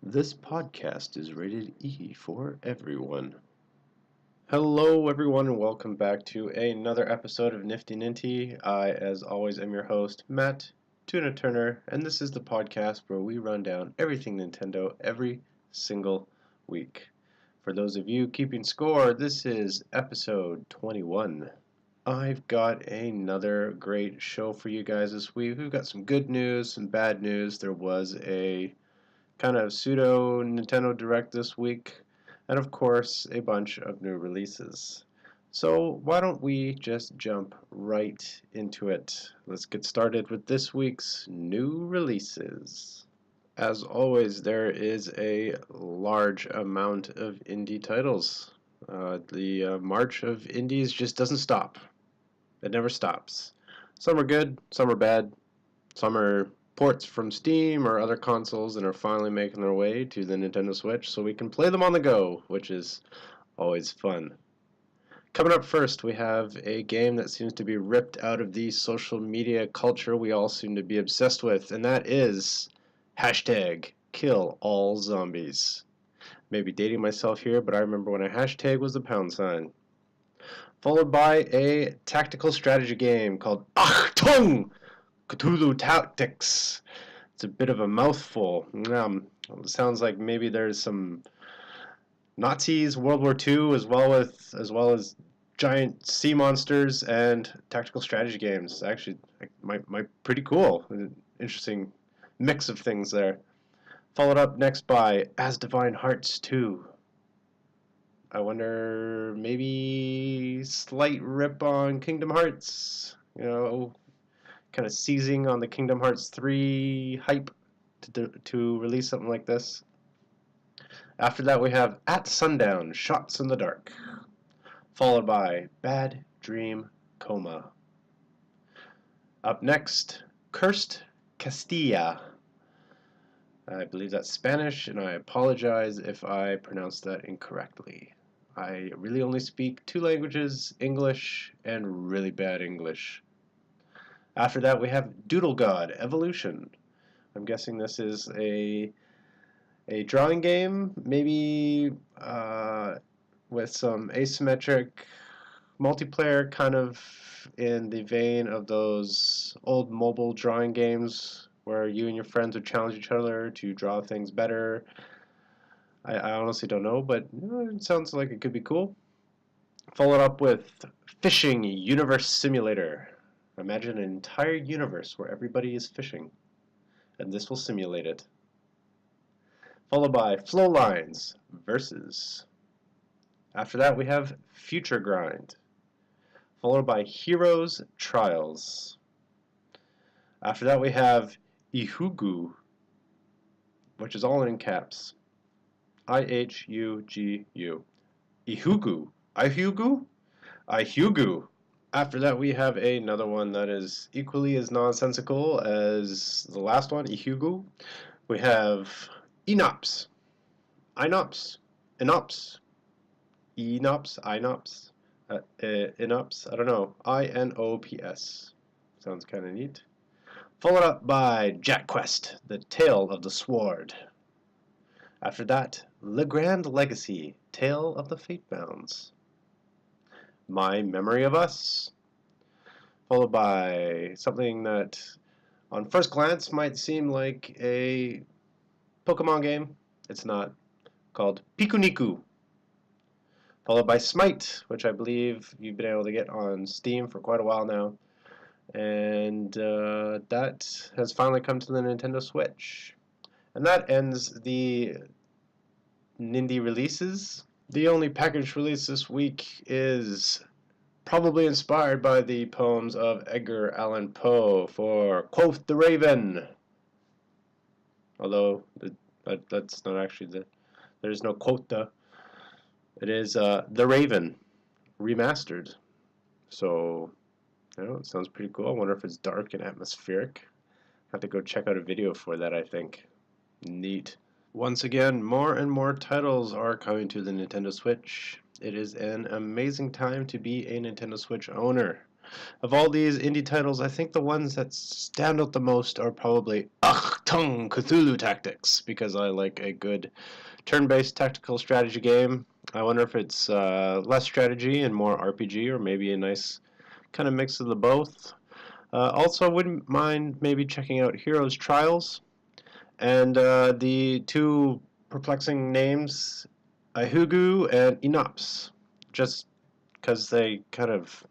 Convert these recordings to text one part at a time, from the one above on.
This podcast is rated E for everyone. Hello, everyone, and welcome back to another episode of Nifty Ninty. I, as always, am your host, Matt Tuna Turner, and this is the podcast where we run down everything Nintendo every single week. For those of you keeping score, this is episode 21. I've got another great show for you guys this week. We've got some good news, some bad news. There was a kind of pseudo Nintendo Direct this week, and of course, a bunch of new releases. So, why don't we just jump right into it? Let's get started with this week's new releases. As always, there is a large amount of indie titles. The march of indies just doesn't stop. It never stops. Some are good, some are bad, some are ports from Steam or other consoles and are finally making their way to the Nintendo Switch so we can play them on the go, which is always fun. Coming up first, we have a game that seems to be ripped out of the social media culture we all seem to be obsessed with, and that is hashtag kill all zombies. Maybe dating myself here, but I remember when a hashtag was the pound sign. Followed by a tactical strategy game called Achtung! Cthulhu Tactics. It's a bit of a mouthful. It sounds like maybe there's some Nazis, World War II, as well as giant sea monsters and tactical strategy games. Actually, might pretty cool. Interesting mix of things there. Followed up next by As Divine Hearts 2. I wonder, maybe slight rip on Kingdom Hearts. Kind of seizing on the Kingdom Hearts 3 hype to release something like this. After that, we have At Sundown, Shots in the Dark, followed by Bad Dream Coma. Up next, Cursed Castilla. I believe that's Spanish, and I apologize if I pronounced that incorrectly. I really only speak two languages, English and really bad English. After that, we have Doodle God Evolution. I'm guessing this is a drawing game, maybe with some asymmetric multiplayer, kind of in the vein of those old mobile drawing games where you and your friends would challenge each other to draw things better. I honestly don't know, but it sounds like it could be cool. Followed up with Fishing Universe Simulator. Imagine an entire universe where everybody is fishing, and this will simulate it. Followed by Flow Lines Versus. After that, we have Future Grind, followed by Heroes Trials. After that, we have Ihugu, which is all in caps. Ihugu. Ihugu. Ihugu? Ihugu. After that, we have another one that is equally as nonsensical as the last one, Ihugu. We have Enops, Inops, Inops, Enops, Inops, Inops, I don't know, Inops. Sounds kind of neat. Followed up by Jack Quest, The Tale of the Sword. After that, Le Grand Legacy, Tale of the Fatebounds. My Memory of Us, followed by something that on first glance might seem like a Pokemon game. It's not, called Pikuniku, followed by Smite, which I believe you've been able to get on Steam for quite a while now, and that has finally come to the Nintendo Switch. And that ends the Ninty releases. The only package release this week is probably inspired by the poems of Edgar Allan Poe for Quoth the Raven. Although that's not actually there's no quota. It is The Raven remastered. So, it sounds pretty cool. I wonder if it's dark and atmospheric. I have to go check out a video for that, I think. Neat. Once again, more and more titles are coming to the Nintendo Switch. It is an amazing time to be a Nintendo Switch owner. Of all these indie titles, I think the ones that stand out the most are probably Achtung Cthulhu Tactics, because I like a good turn-based tactical strategy game. I wonder if it's less strategy and more RPG, or maybe a nice kind of mix of the both. Also, I wouldn't mind maybe checking out Heroes Trials, and the two perplexing names, Ihugu and Inops, just because they kind of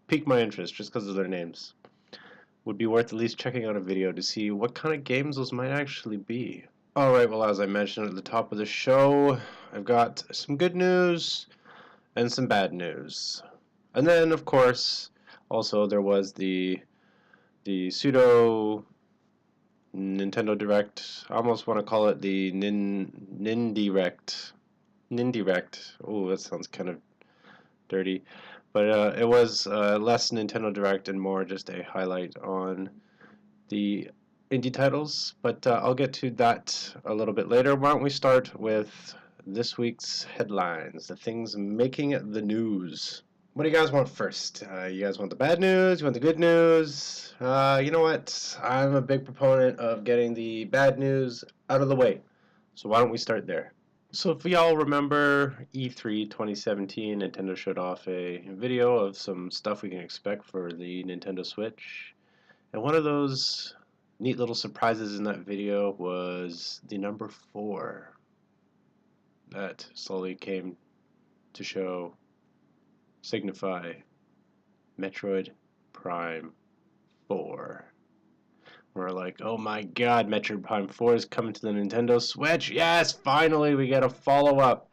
piqued my interest just because of their names. Would be worth at least checking out a video to see what kind of games those might actually be. Alright, well, as I mentioned at the top of the show, I've got some good news and some bad news. And then, of course, also there was the pseudo Nintendo Direct. I almost want to call it the Nindirect. Nindirect. Oh, that sounds kind of dirty. But it was less Nintendo Direct and more just a highlight on the indie titles. But I'll get to that a little bit later. Why don't we start with this week's headlines, the things making the news. What do you guys want first? You guys want the bad news? You want the good news? You know what? I'm a big proponent of getting the bad news out of the way. So why don't we start there? So if we all remember E3 2017, Nintendo showed off a video of some stuff we can expect for the Nintendo Switch. And one of those neat little surprises in that video was the number 4 that slowly came to signify Metroid Prime 4. We're like, oh my god, Metroid Prime 4 is coming to the Nintendo Switch. Yes, finally we get a follow-up.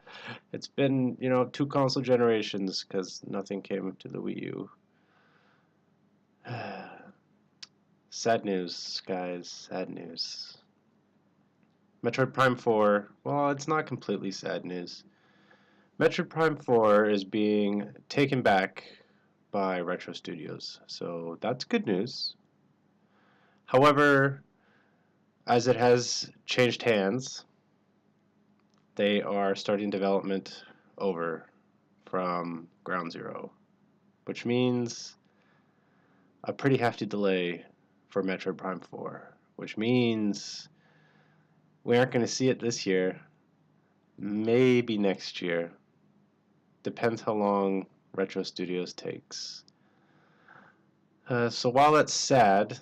It's been, 2 console generations because nothing came to the Wii U. Sad news, guys, sad news. Metroid Prime 4, well, it's not completely sad news. Metroid Prime 4 is being taken back by Retro Studios, so that's good news. However, as it has changed hands, they are starting development over from ground zero, which means a pretty hefty delay for Metroid Prime 4, which means we aren't going to see it this year, maybe next year. Depends how long Retro Studios takes. So while it's sad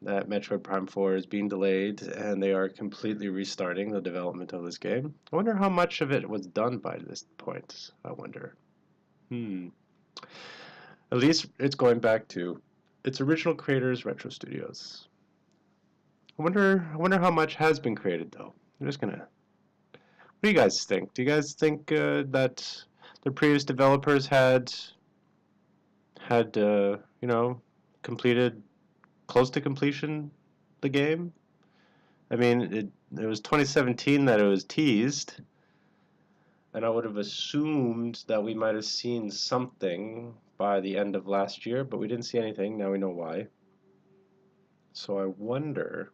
that Metroid Prime 4 is being delayed and they are completely restarting the development of this game, I wonder how much of it was done by this point. I wonder. At least it's going back to its original creators, Retro Studios. I wonder how much has been created though. I'm just gonna. What do you guys think? Do you guys think that the previous developers had completed close to completion the game? I mean, it was 2017 that it was teased, and I would have assumed that we might have seen something by the end of last year, but we didn't see anything. Now we know why. So I wonder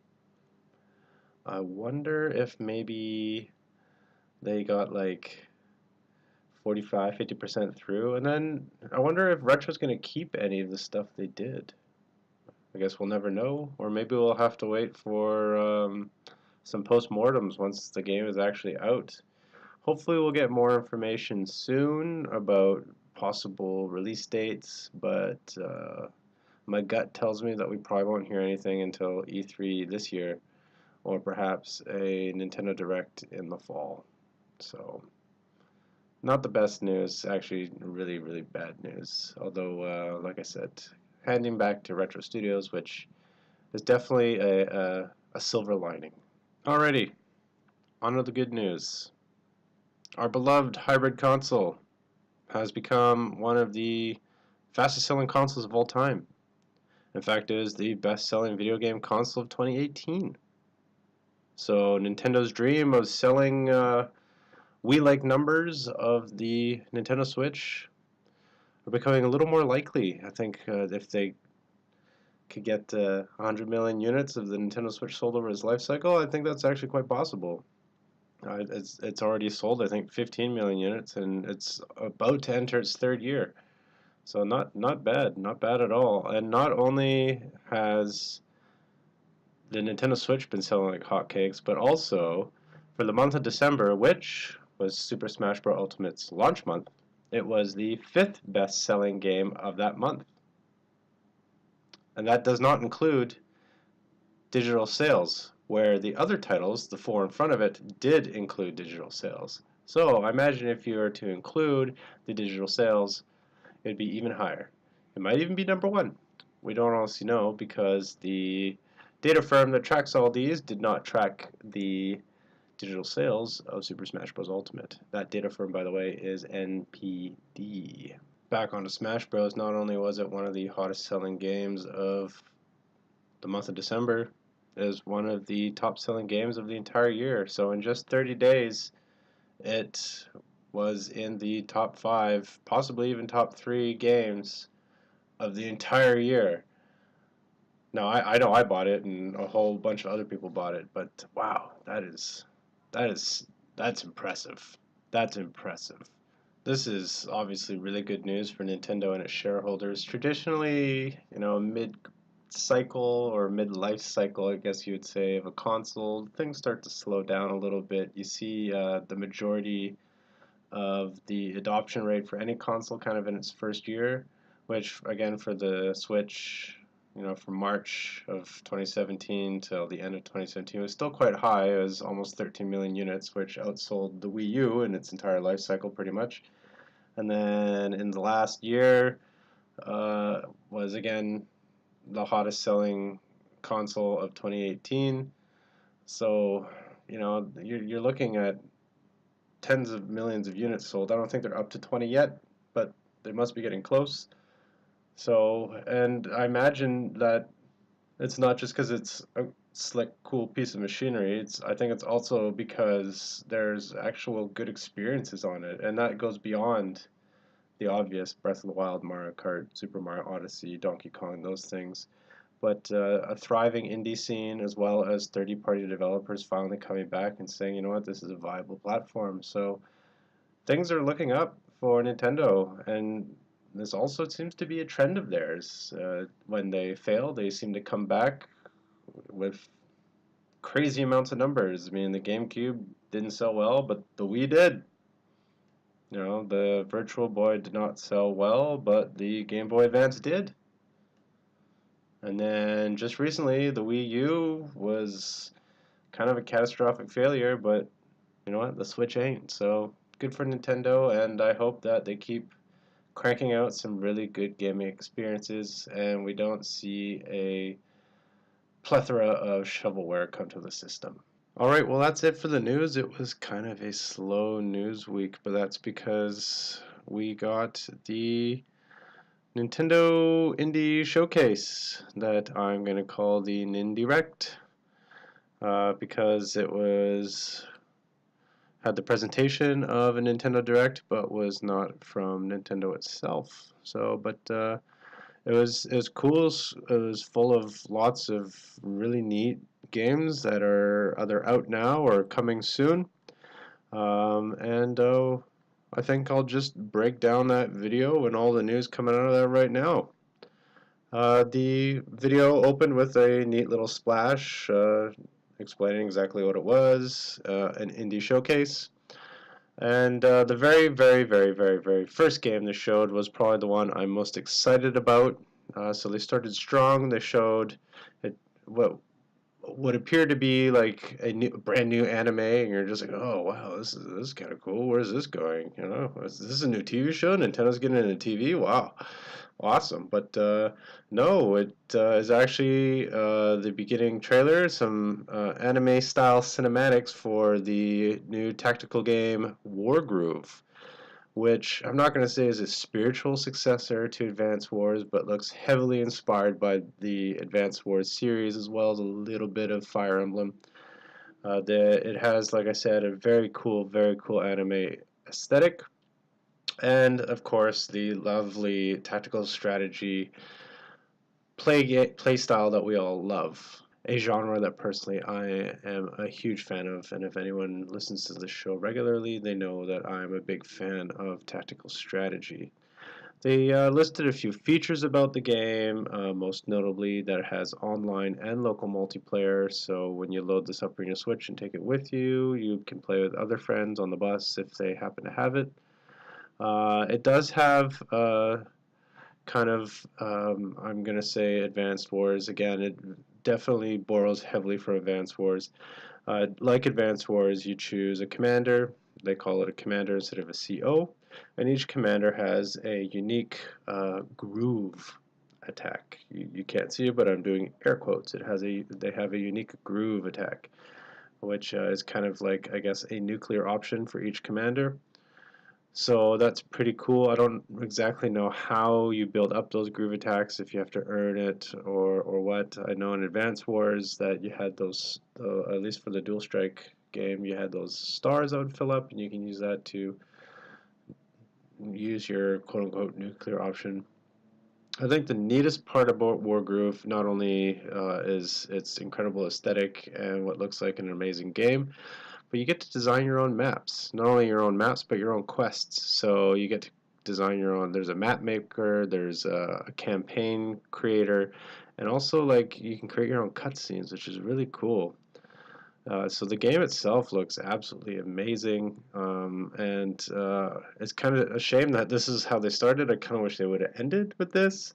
if maybe they got like 45, 50% through, and then I wonder if Retro's going to keep any of the stuff they did. I guess we'll never know, or maybe we'll have to wait for some post-mortems once the game is actually out. Hopefully we'll get more information soon about possible release dates, but my gut tells me that we probably won't hear anything until E3 this year, or perhaps a Nintendo Direct in the fall. So, not the best news, actually really, really bad news. Although, like I said, handing back to Retro Studios, which is definitely a silver lining. Alrighty, on to the good news. Our beloved hybrid console has become one of the fastest selling consoles of all time. In fact, it is the best selling video game console of 2018. So Nintendo's dream of selling Wii-like numbers of the Nintendo Switch are becoming a little more likely. I think if they could get 100 million units of the Nintendo Switch sold over its life cycle, I think that's actually quite possible. It's already sold, I think, 15 million units, and it's about to enter its 3rd year. So not bad at all. And not only has the Nintendo Switch been selling like hotcakes, but also for the month of December, which was Super Smash Bros. Ultimate's launch month, it was the 5th best-selling game of that month. And that does not include digital sales, where the other titles, the four in front of it, did include digital sales. So I imagine if you were to include the digital sales, it'd be even higher. It might even be number one. We don't honestly know because the data firm that tracks all these did not track the digital sales of Super Smash Bros. Ultimate. That data firm, by the way, is NPD. Back onto Smash Bros. Not only was it one of the hottest selling games of the month of December, it was one of the top selling games of the entire year. So in just 30 days, it was in the top 5, possibly even top 3 games of the entire year. Now I know I bought it and a whole bunch of other people bought it, but wow, that's impressive. That's impressive. This is obviously really good news for Nintendo and its shareholders. Traditionally, mid-cycle or mid-life cycle, I guess you would say, of a console, things start to slow down a little bit. You see the majority of the adoption rate for any console kind of in its first year, which again for the Switch, from March of 2017 till the end of 2017 was still quite high. It was almost 13 million units, which outsold the Wii U in its entire life cycle pretty much. And then in the last year was again the hottest selling console of 2018. So, you're looking at tens of millions of units sold. I don't think they're up to 20 yet, but they must be getting close. So, and I imagine that it's not just because it's a slick, cool piece of machinery. I think it's also because there's actual good experiences on it, and that goes beyond the obvious Breath of the Wild, Mario Kart, Super Mario Odyssey, Donkey Kong, those things. But a thriving indie scene as well as third-party developers finally coming back and saying, you know what, this is a viable platform. So things are looking up for Nintendo, and this also seems to be a trend of theirs. When they fail, they seem to come back with crazy amounts of numbers. I mean, the GameCube didn't sell well, but the Wii did. The Virtual Boy did not sell well, but the Game Boy Advance did. And then just recently, the Wii U was kind of a catastrophic failure, but you know what? The Switch ain't. So good for Nintendo, and I hope that they keep cranking out some really good gaming experiences, and we don't see a plethora of shovelware come to the system. Alright, well that's it for the news. It was kind of a slow news week, but that's because we got the Nintendo Indie Showcase that I'm going to call the Nindirect, because it had the presentation of a Nintendo Direct, but was not from Nintendo itself. So, but it was cool. It was full of lots of really neat games that are either out now or coming soon. And I think I'll just break down that video and all the news coming out of that right now. The video opened with a neat little splash explaining exactly what it was, an indie showcase. And the very, very, very, very, very first game they showed was probably the one I'm most excited about. So they started strong. They showed what appeared to be like a brand new anime, and you're just like, oh wow, this is kind of cool. Where's this going? Is this a new TV show? Nintendo's getting into TV? Wow, awesome. But no, it is actually the beginning trailer, some anime style cinematics for the new tactical game Wargroove, which I'm not going to say is a spiritual successor to Advance Wars, but looks heavily inspired by the Advance Wars series, as well as a little bit of Fire Emblem. It has, like I said, a very cool anime aesthetic, and of course the lovely tactical strategy play style that we all love. A genre that personally I am a huge fan of, and if anyone listens to this show regularly, they know that I'm a big fan of tactical strategy. They listed a few features about the game, most notably that it has online and local multiplayer, so when you load this up on your Switch and take it with you, you can play with other friends on the bus if they happen to have it. It does have kind of, I'm going to say Advanced Wars. Again, it definitely borrows heavily from Advanced Wars. Like Advanced Wars, you choose a commander. They call it a commander instead of a CO. And each commander has a unique groove attack. You can't see it, but I'm doing air quotes. They have a unique groove attack, which is kind of like, I guess, a nuclear option for each commander. So that's pretty cool. I don't exactly know how you build up those groove attacks, if you have to earn it or what. I know in Advance Wars that you had those, at least for the Dual Strike game, you had those stars that would fill up, and you can use that to use your quote-unquote nuclear option. I think the neatest part about War Groove not only is its incredible aesthetic and what looks like an amazing game, but you get to design your own maps. Not only your own maps, but your own quests. So you get to design your own. There's a map maker, there's a campaign creator, and also like you can create your own cutscenes, which is really cool. So the game itself looks absolutely amazing, and it's kind of a shame that this is how they started. I kind of wish they would have ended with this.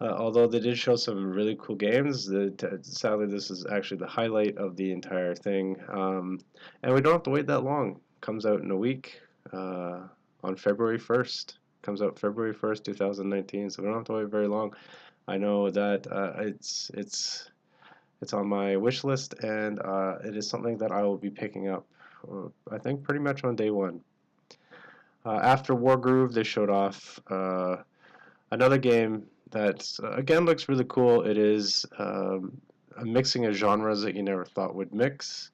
Although they did show some really cool games, sadly this is actually the highlight of the entire thing. And we don't have to wait that long. Comes out in a week, on February 1st. Comes out February 1st, 2019, so we don't have to wait very long. I know that it's on my wish list, and it is something that I will be picking up, I think pretty much on day one. After Wargroove, they showed off another game that again looks really cool. It is a mixing of genres that you never thought would mix.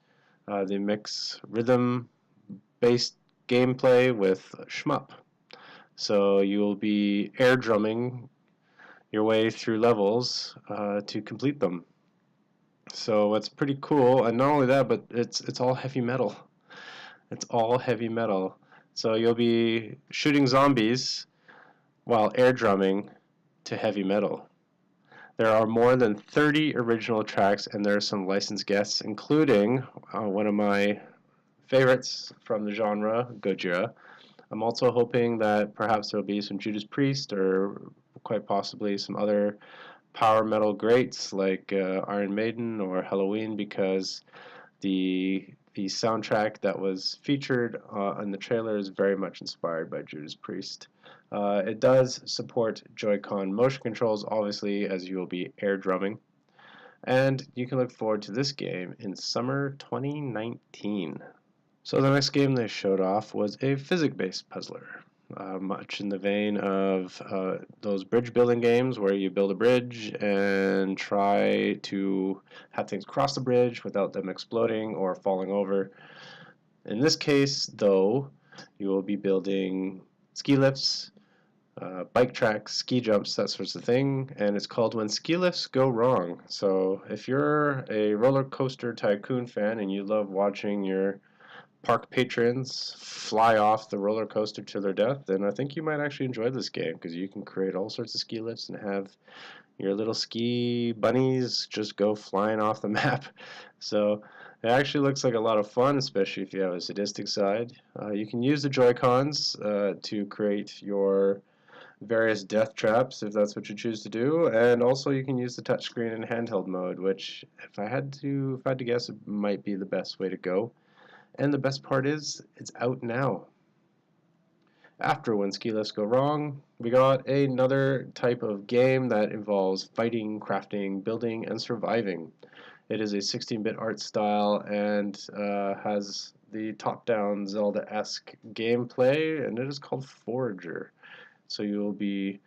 They mix rhythm-based gameplay with shmup. So you will be air drumming your way through levels to complete them. So it's pretty cool, and not only that, but it's all heavy metal. It's all heavy metal. So you'll be shooting zombies while air drumming to heavy metal. There are more than 30 original tracks, and there are some licensed guests, including one of my favorites from the genre, Gojira. I'm also hoping that perhaps there'll be some Judas Priest or quite possibly some other power metal greats like Iron Maiden or Halloween, because the soundtrack that was featured in the trailer is very much inspired by Judas Priest. It does support Joy-Con motion controls, obviously, as you will be air drumming. And you can look forward to this game in summer 2019. So the next game they showed off was a physics-based puzzler. Much in the vein of those bridge building games where you build a bridge and try to have things cross the bridge without them exploding or falling over. In this case, though, you will be building ski lifts, bike tracks, ski jumps, that sorts of thing, and it's called When Ski Lifts Go Wrong. So if you're a roller coaster tycoon fan and you love watching your park patrons fly off the roller coaster to their death, then I think you might actually enjoy this game, because you can create all sorts of ski lifts and have your little ski bunnies just go flying off the map. So it actually looks like a lot of fun, especially if you have a sadistic side. You can use the Joy-Cons to create your various death traps if that's what you choose to do, and also you can use the touchscreen in handheld mode, which if I had to guess, it might be the best way to go. And the best part is, it's out now. After When Ski Lifts Go Wrong, we got another type of game that involves fighting, crafting, building, and surviving. It is a 16-bit art style and has the top-down Zelda-esque gameplay, and it is called Forager. So you will be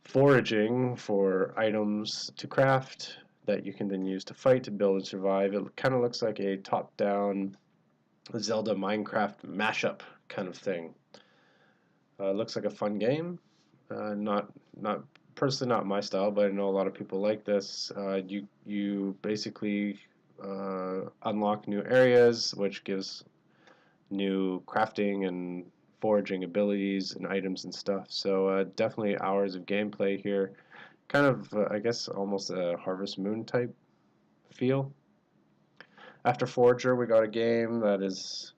foraging for items to craft that you can then use to fight, to build, and survive. It kind of looks like a top-down Zelda Minecraft mashup kind of thing. Looks like a fun game. Not personally not my style, but I know a lot of people like this. You basically unlock new areas, which gives new crafting and foraging abilities and items and stuff. So definitely hours of gameplay here. Kind of, I guess, almost a Harvest Moon type feel. After Forager, we got a game that is...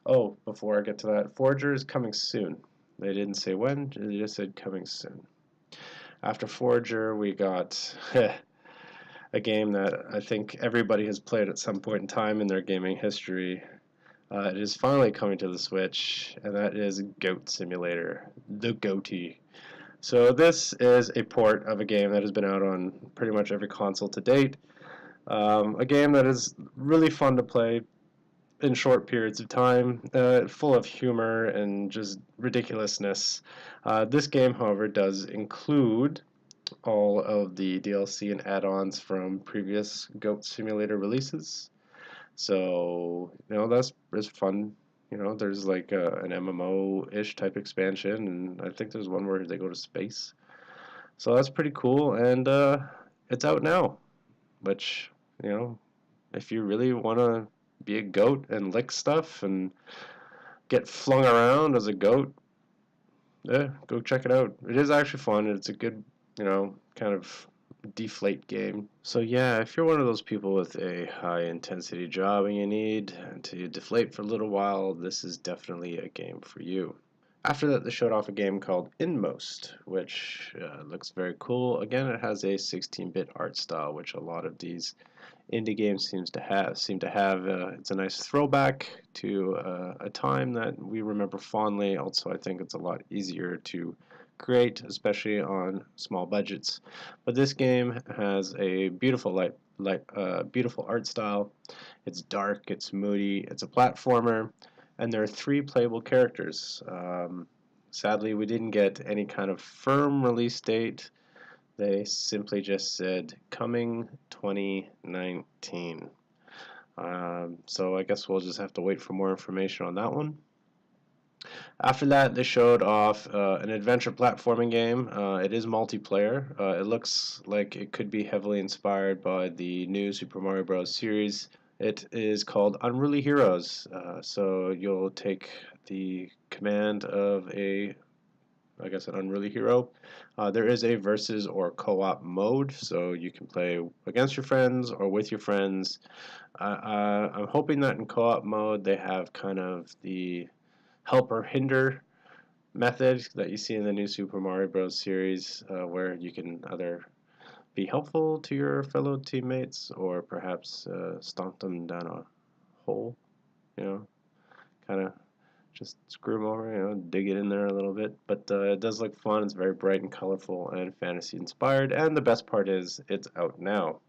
Oh, before I get to that, Forager is coming soon. They didn't say when, they just said coming soon. After Forager, we got a game that I think everybody has played at some point in time in their gaming history. It is finally coming to the Switch, and that is Goat Simulator, the Goaty. So this is a port of a game that has been out on pretty much every console to date. A game that is really fun to play in short periods of time, full of humor and just ridiculousness. This game, however, does include all of the DLC and add-ons from previous Goat Simulator releases. So, that's fun. There's like an MMO-ish type expansion, and I think there's one where they go to space. So that's pretty cool, and it's out now, which, if you really want to be a goat and lick stuff and get flung around as a goat, yeah, go check it out. It is actually fun. It's a good, kind of deflate game. So yeah, if you're one of those people with a high intensity job and you need to deflate for a little while, this is definitely a game for you. After that, they showed off a game called Inmost, which looks very cool. Again, it has a 16-bit art style, which a lot of these indie games seem to have. It's a nice throwback to a time that we remember fondly. Also, I think it's a lot easier to create, especially on small budgets. But this game has a beautiful beautiful art style. It's dark, it's moody, it's a platformer, and there are 3 playable characters. Sadly, we didn't get any kind of firm release date. They simply just said coming 2019. So I guess we'll just have to wait for more information on that one. After that, they showed off an adventure platforming game. It is multiplayer. It looks like it could be heavily inspired by the new Super Mario Bros. Series. It is called Unruly Heroes. So you'll take the command of an unruly hero. There is a versus or co-op mode, so you can play against your friends or with your friends. I'm hoping that in co-op mode they have kind of the help or hinder method that you see in the new Super Mario Bros. Series, where you can either be helpful to your fellow teammates or perhaps stomp them down a hole, kind of just screw them over, dig it in there a little bit. But it does look fun. It's very bright and colorful and fantasy inspired. And the best part is it's out now.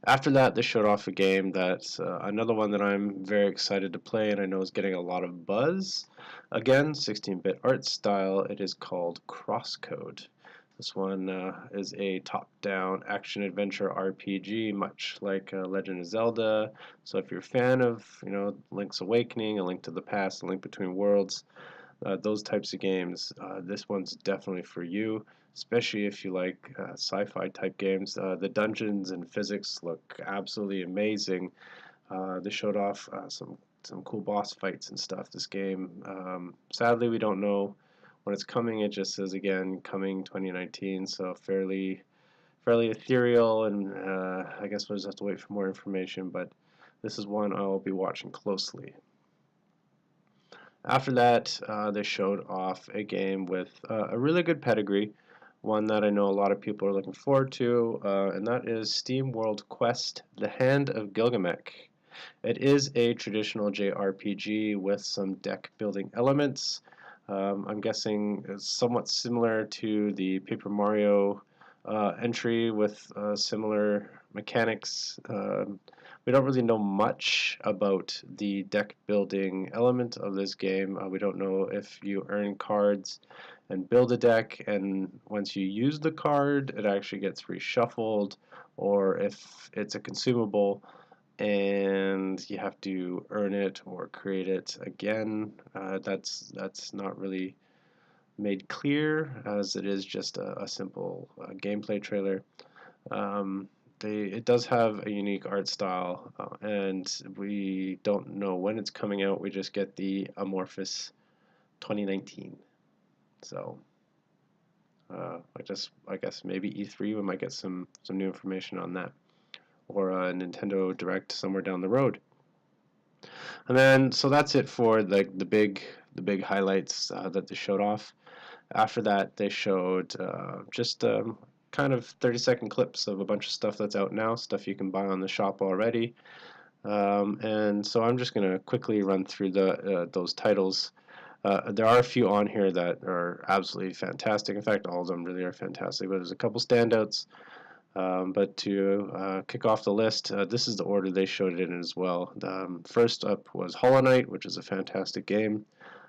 After that, they showed off a game that's another one that I'm very excited to play and I know is getting a lot of buzz. Again, 16-bit art style. It is called Crosscode. This one is a top-down action-adventure RPG, much like Legend of Zelda. So if you're a fan of, Link's Awakening, A Link to the Past, A Link Between Worlds, those types of games, this one's definitely for you, especially if you like sci-fi type games. The dungeons and physics look absolutely amazing. They showed off some cool boss fights and stuff. This game, sadly, we don't know when it's coming. It just says again coming 2019, so fairly ethereal, and I guess we'll just have to wait for more information. But this is one I'll be watching closely. After that, they showed off a game with a really good pedigree, one that I know a lot of people are looking forward to, and that is Steam World Quest: The Hand of Gilgamesh. It is a traditional JRPG with some deck building elements. I'm guessing it's somewhat similar to the Paper Mario entry with similar mechanics. We don't really know much about the deck building element of this game. We don't know if you earn cards and build a deck, and once you use the card, it actually gets reshuffled, or if it's a consumable and you have to earn it or create it again. That's not really made clear, as it is just a simple gameplay trailer. it does have a unique art style, and we don't know when it's coming out. We just get the Amorphous 2019. So I guess maybe E3 we might get some new information on that, or a Nintendo Direct somewhere down the road. And then so that's it for the big highlights that they showed off. After that, they showed just kind of 30-second clips of a bunch of stuff that's out now, stuff you can buy on the shop already. And so I'm just going to quickly run through those titles. There are a few on here that are absolutely fantastic. In fact, all of them really are fantastic, but there's a couple standouts. But to kick off the list, this is the order they showed it in as well. First up was Hollow Knight, which is a fantastic game.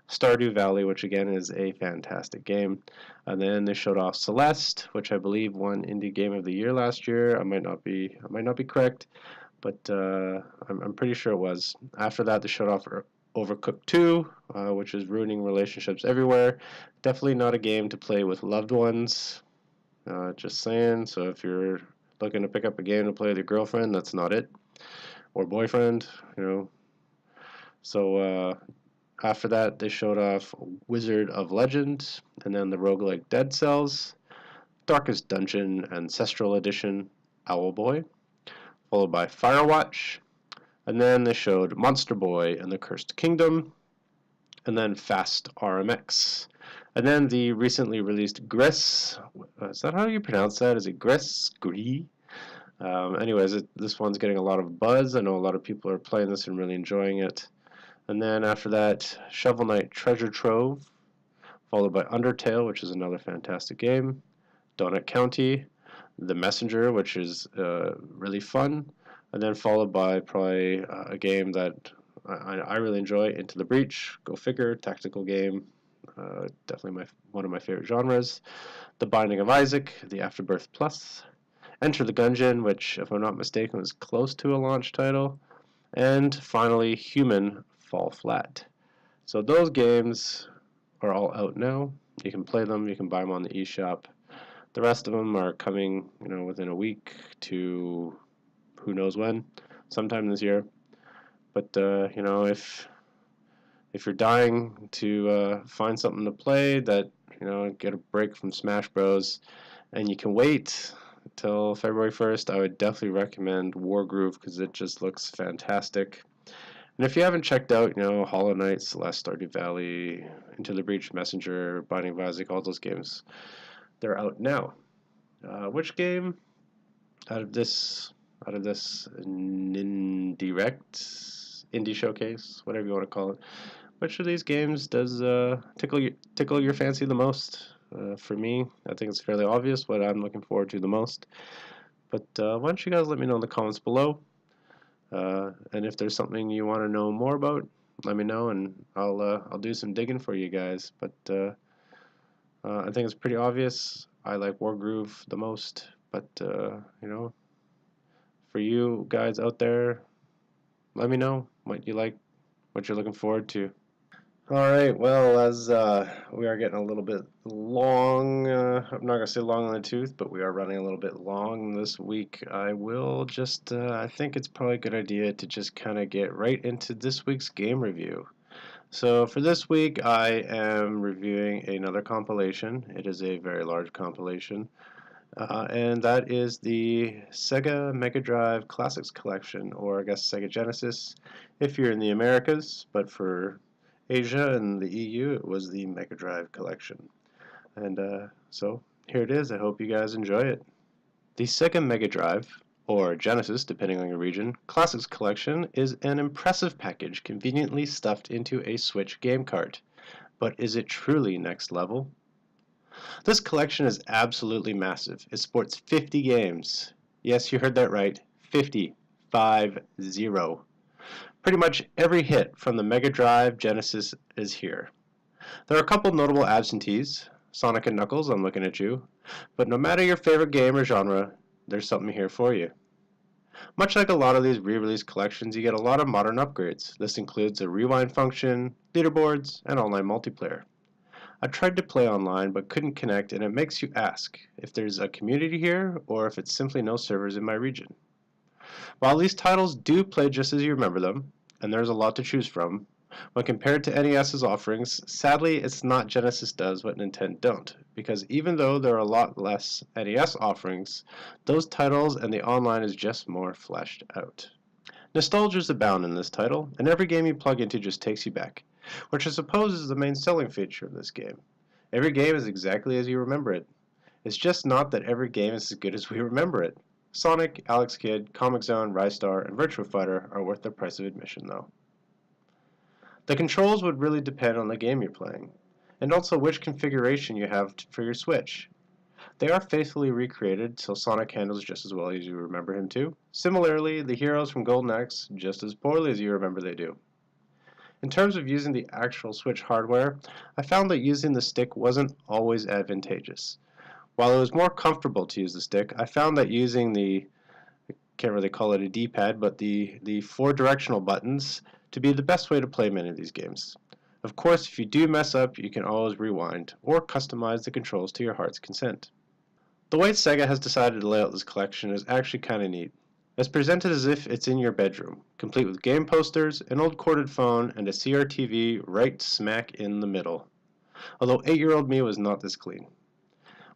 Stardew Valley, which again is a fantastic game. And then they showed off Celeste, which I believe won Indie Game of the Year last year. I might not be correct, but I'm pretty sure it was. After that, they showed off Overcooked 2, which is ruining relationships everywhere. Definitely not a game to play with loved ones. Just saying. So if you're looking to pick up a game to play with your girlfriend, that's not it, or boyfriend, you know. So after that, they showed off Wizard of Legend, and then the roguelike Dead Cells, Darkest Dungeon Ancestral Edition, Owlboy, followed by Firewatch, and then they showed Monster Boy and the Cursed Kingdom, and then Fast RMX. And then the recently released Gris, is that how you pronounce that? Is it Gris? Gris? Anyways, this one's getting a lot of buzz. I know a lot of people are playing this and really enjoying it. And then after that, Shovel Knight Treasure Trove, followed by Undertale, which is another fantastic game, Donut County, The Messenger, which is really fun, and then followed by probably a game that I really enjoy, Into the Breach, go figure, tactical game, definitely one of my favorite genres, The Binding of Isaac, The Afterbirth Plus, Enter the Gungeon, which, if I'm not mistaken, was close to a launch title, and finally, Human Fall Flat. So those games are all out now. You can play them, you can buy them on the eShop. The rest of them are coming, within a week to who knows when, sometime this year. But if you're dying to find something to play that get a break from Smash Bros. And you can wait until February 1st, I would definitely recommend Wargroove because it just looks fantastic. And if you haven't checked out, Hollow Knight, Celeste, Stardew Valley, Into the Breach, Messenger, Binding of Isaac, all those games, they're out now. Which game out of this Indie Showcase, whatever you want to call it, which of these games does tickle your fancy the most? For me, I think it's fairly obvious what I'm looking forward to the most. But why don't you guys let me know in the comments below? And if there's something you want to know more about, let me know, and I'll do some digging for you guys. But I think it's pretty obvious. I like Wargroove the most. But for you guys out there, let me know what you like, what you're looking forward to. Alright, well, as we are getting a little bit long, I'm not going to say long on the tooth, but we are running a little bit long this week. I will just, I think it's probably a good idea to just kind of get right into this week's game review. So for this week, I am reviewing another compilation. It is a very large compilation. And that is the Sega Mega Drive Classics Collection, or I guess Sega Genesis if you're in the Americas, but for Asia and the EU, it was the Mega Drive collection. And so here it is. I hope you guys enjoy it. The Sega Mega Drive, or Genesis depending on your region, Classics Collection is an impressive package conveniently stuffed into a Switch game cart. But is it truly next level? This collection is absolutely massive. It sports 50 games. Yes, you heard that right. 50. 5-0. Pretty much every hit from the Mega Drive Genesis is here. There are a couple notable absentees. Sonic and Knuckles, I'm looking at you. But no matter your favorite game or genre, there's something here for you. Much like a lot of these re-release collections, you get a lot of modern upgrades. This includes a rewind function, leaderboards, and online multiplayer. I tried to play online but couldn't connect, and it makes you ask if there's a community here or if it's simply no servers in my region. While these titles do play just as you remember them, and there's a lot to choose from, when compared to NES's offerings, sadly it's not Genesis does what Nintendo don't, because even though there are a lot less NES offerings, those titles and the online is just more fleshed out. Nostalgia's abound in this title, and every game you plug into just takes you back, which I suppose is the main selling feature of this game. Every game is exactly as you remember it. It's just not that every game is as good as we remember it. Sonic, Alex Kidd, Comic Zone, Rise Star, and Virtua Fighter are worth the price of admission though. The controls would really depend on the game you're playing, and also which configuration you have for your Switch. They are faithfully recreated, so Sonic handles just as well as you remember him to. Similarly, the heroes from Golden Axe just as poorly as you remember they do. In terms of using the actual Switch hardware, I found that using the stick wasn't always advantageous. While it was more comfortable to use the stick, I found that using the, I can't really call it a D-pad, but the four directional buttons to be the best way to play many of these games. Of course, if you do mess up, you can always rewind, or customize the controls to your heart's consent. The way Sega has decided to lay out this collection is actually kinda neat. It's presented as if it's in your bedroom, complete with game posters, an old corded phone, and a CRTV right smack in the middle. Although 8-year-old me was not this clean.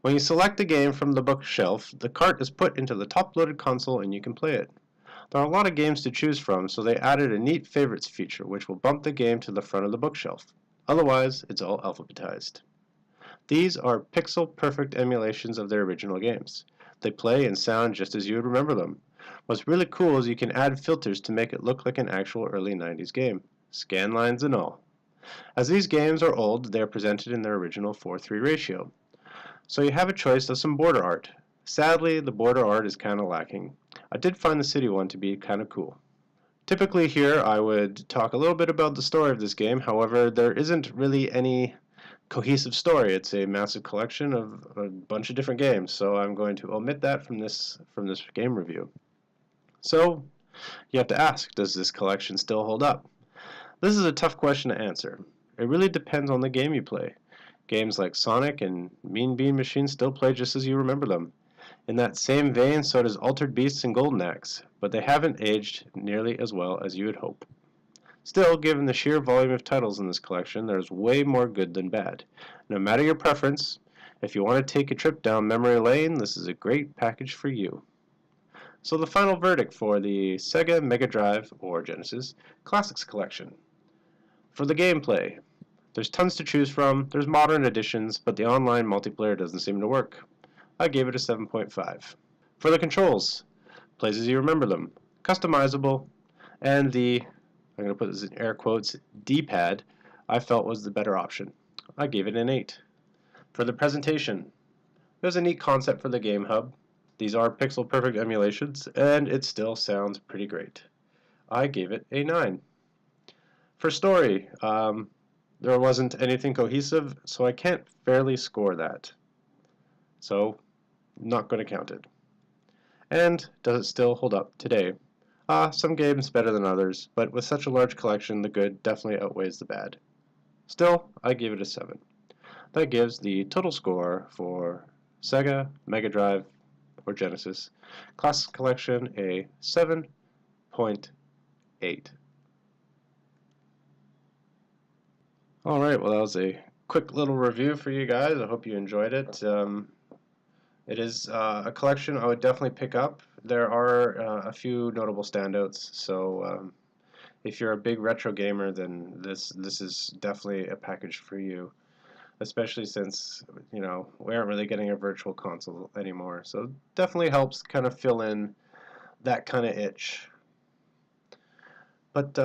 When you select a game from the bookshelf, the cart is put into the top-loaded console and you can play it. There are a lot of games to choose from, so they added a neat favorites feature which will bump the game to the front of the bookshelf. Otherwise, it's all alphabetized. These are pixel-perfect emulations of their original games. They play and sound just as you would remember them. What's really cool is you can add filters to make it look like an actual early 90s game. Scan lines and all. As these games are old, they are presented in their original 4:3 ratio. So you have a choice of some border art. Sadly, the border art is kinda lacking. I did find the city one to be kinda cool. Typically here I would talk a little bit about the story of this game, however there isn't really any cohesive story. It's a massive collection of a bunch of different games, so I'm going to omit that from this game review. So you have to ask, does this collection still hold up? This is a tough question to answer. It really depends on the game you play. Games like Sonic and Mean Bean Machine still play just as you remember them. In that same vein, so does Altered Beasts and Golden Axe, but they haven't aged nearly as well as you would hope. Still, given the sheer volume of titles in this collection, there's way more good than bad. No matter your preference, if you want to take a trip down memory lane, this is a great package for you. So the final verdict for the Sega Mega Drive, or Genesis, Classics Collection. For the gameplay, there's tons to choose from, there's modern additions, but the online multiplayer doesn't seem to work. I gave it a 7.5. For the controls, plays as you remember them, customizable, and the, I'm going to put this in air quotes, D-pad, I felt was the better option. I gave it an 8. For the presentation, there's a neat concept for the game hub. These are pixel perfect emulations, and it still sounds pretty great. I gave it a 9. For story, there wasn't anything cohesive, so I can't fairly score that. So, not going to count it. And does it still hold up today? Some games better than others, but with such a large collection, the good definitely outweighs the bad. Still, I give it a 7. That gives the total score for Sega, Mega Drive, or Genesis Classics Collection a 7.8. Alright, well that was a quick little review for you guys. I hope you enjoyed it. It is a collection I would definitely pick up. There are a few notable standouts, so if you're a big retro gamer, then this is definitely a package for you. Especially since, you know, we aren't really getting a virtual console anymore. So it definitely helps kind of fill in that kind of itch. But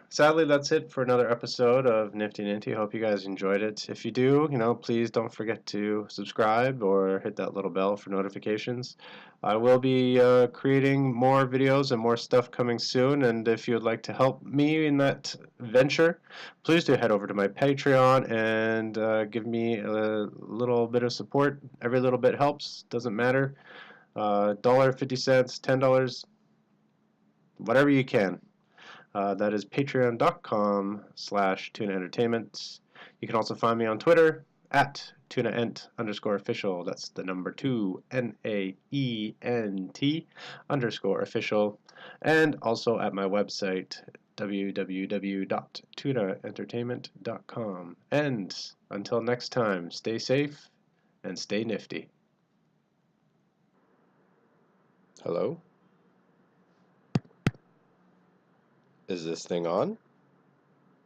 sadly, that's it for another episode of Nifty Ninty. Hope you guys enjoyed it. If you do, you know, please don't forget to subscribe or hit that little bell for notifications. I will be creating more videos and more stuff coming soon, and if you would like to help me in that venture, please do head over to my Patreon and give me a little bit of support. Every little bit helps, doesn't matter. $1, 50 cents, $10, whatever you can. That is patreon.com/TuneEntertainment. You can also find me on Twitter at tunaent_official. That's the number 2, NAENT_official. And also at my website, www.tunaentertainment.com. And until next time, stay safe and stay nifty. Hello? Is this thing on?